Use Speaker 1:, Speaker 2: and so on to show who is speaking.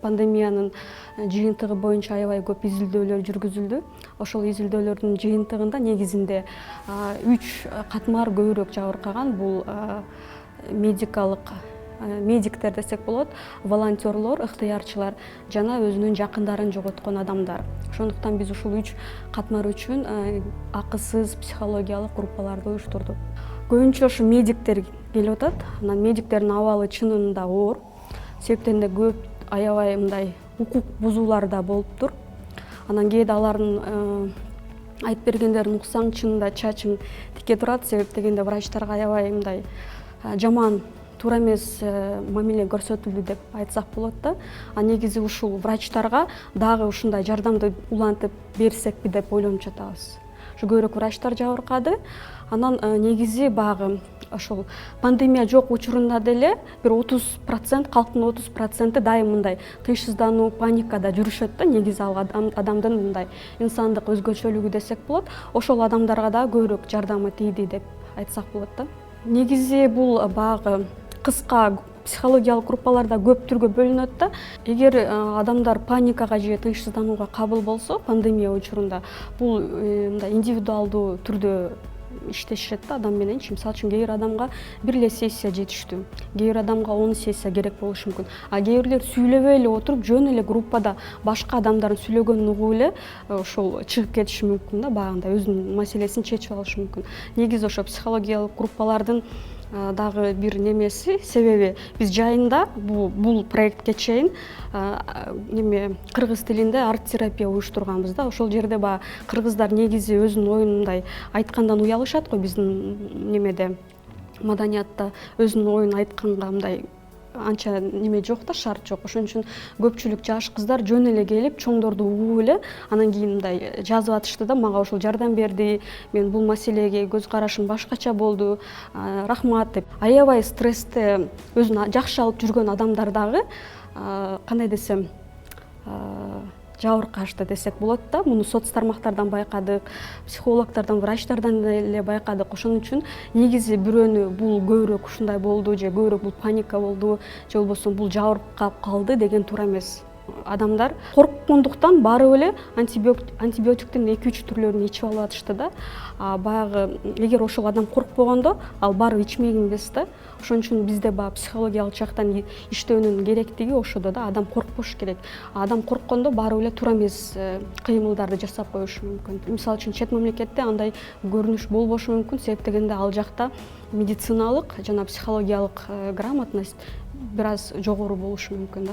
Speaker 1: пандемиянын жыйынтыгы боюнча аябай көп изилдөөлөр жүргүзүлдү. Ошол изилдөөлөрдүн жыйынтыгында негизинде 3 катмар көбүрөөк жабыркаган. Бул медиктер десек болот, волонтерлор, ыктыярчылар жана өзүнүн жакындарын жоготкон адамдар. Ошондуктан биз ушул 3 катмар үчүн акысыз психологиялык группаларды уюштурдук. Көбүнчө ушу медиктер келип атат. Анан медиктердин абалы чынында оор. Себептен да көп аябай мындай укук бузуулар да болуптур. Анан кээде алардын айтып бергендерин уксаң, чынында чачың тике турат. Себеп дегенде врачтарга аябай мындай жаман, туура эмес мамиле көрсөтүлдү деп айтсак болот да. А негизи ушул врачтарга дагы ушундай жардамды улантып берсекпи деп ойлонуп жатабыз. Ушу көбүрөөк врачтар жабыркады. Анан негизи баягы ошол пандемия жок учурунда деле бир 30%, калктын 30% дайым мындай тынчсыздануу, паникада жүрүшөт да. Негизи ал адамдын мындай инсандык өзгөчөлүгү десек болот. Ошол адамдарга да көбүрөөк жардамы тийди деп айтсак болот да. Негизи бул баягы кыска психологиялык группаларда көп түргө бөлүнөт да. Эгер адамдар паникага же тынчсызданууга кабыл болсо пандемия учурунда, бул мындай индивидуалдуу түрдө иштешет да адам мененчи. Мисалы үчүн кээ бир адамга бир эле сессия жетиштүү, кээ бир адамга 10 сессия керек болушу мүмкүн. А кээ бирлер сүйлөбөй эле отуруп, жөн эле группада башка адамдардын сүйлөгөнүн угуп эле ошол чыгып кетиши мүмкүн да, баягындай өзүнүн маселесин чечип алышы мүмкүн. Негизи ошо психологиялык группалардын дагы бир немеси, себеби биз жайында бул проектке чейин кыргыз тилинде арт-терапия уюштурганбыз да. Ошол жерде баягы кыргыздар негизи өзүнүн оюн мындай айткандан уялышат го. Биздин немеде, маданиятта өзүнүн оюн айтканга мындай анча неме жок да, шарт жок. Ошон үчүн көпчүлүк жаш кыздар жөн эле келип, чоңдорду угуп эле анан кийин мындай жазып атышты да, мага ушул жардам берди, мен бул маселеге көз карашым башкача болду, рахмат деп. Аябай стрессте өзүн жакшы алып жүргөн адамдар дагы кандай десем жабыркашты десек болот да. Муну соц тармактардан байкадык, психологтордон, врачтардан эле байкадык. Ошон үчүн негизи бирөөнү бул көбүрөөк ушундай болду же көбүрөөк бул паника болду же болбосо бул жабыркап калды деген туура эмес. Адамдар корккондуктан барып эле антибиотиктин 2-3 түрлөрүн ичип алып атышты да. Баягы эгер ошол адам коркпогондо ал барып ичмек эмес да. Ошон үчүн бизде баягы психологиялык жактан иштөөнүн керектиги ошодо да. Адам коркпош керек. Адам корккондо барып эле туура эмес кыймылдарды жасап коюшу мүмкүн. Мисалы үчүн чет мамлекетте андай көрүнүш болбошу мүмкүн. Себеп дегенде ал жакта медициналык жана психологиялык грамотность бир аз жогору болушу мүмкүн да.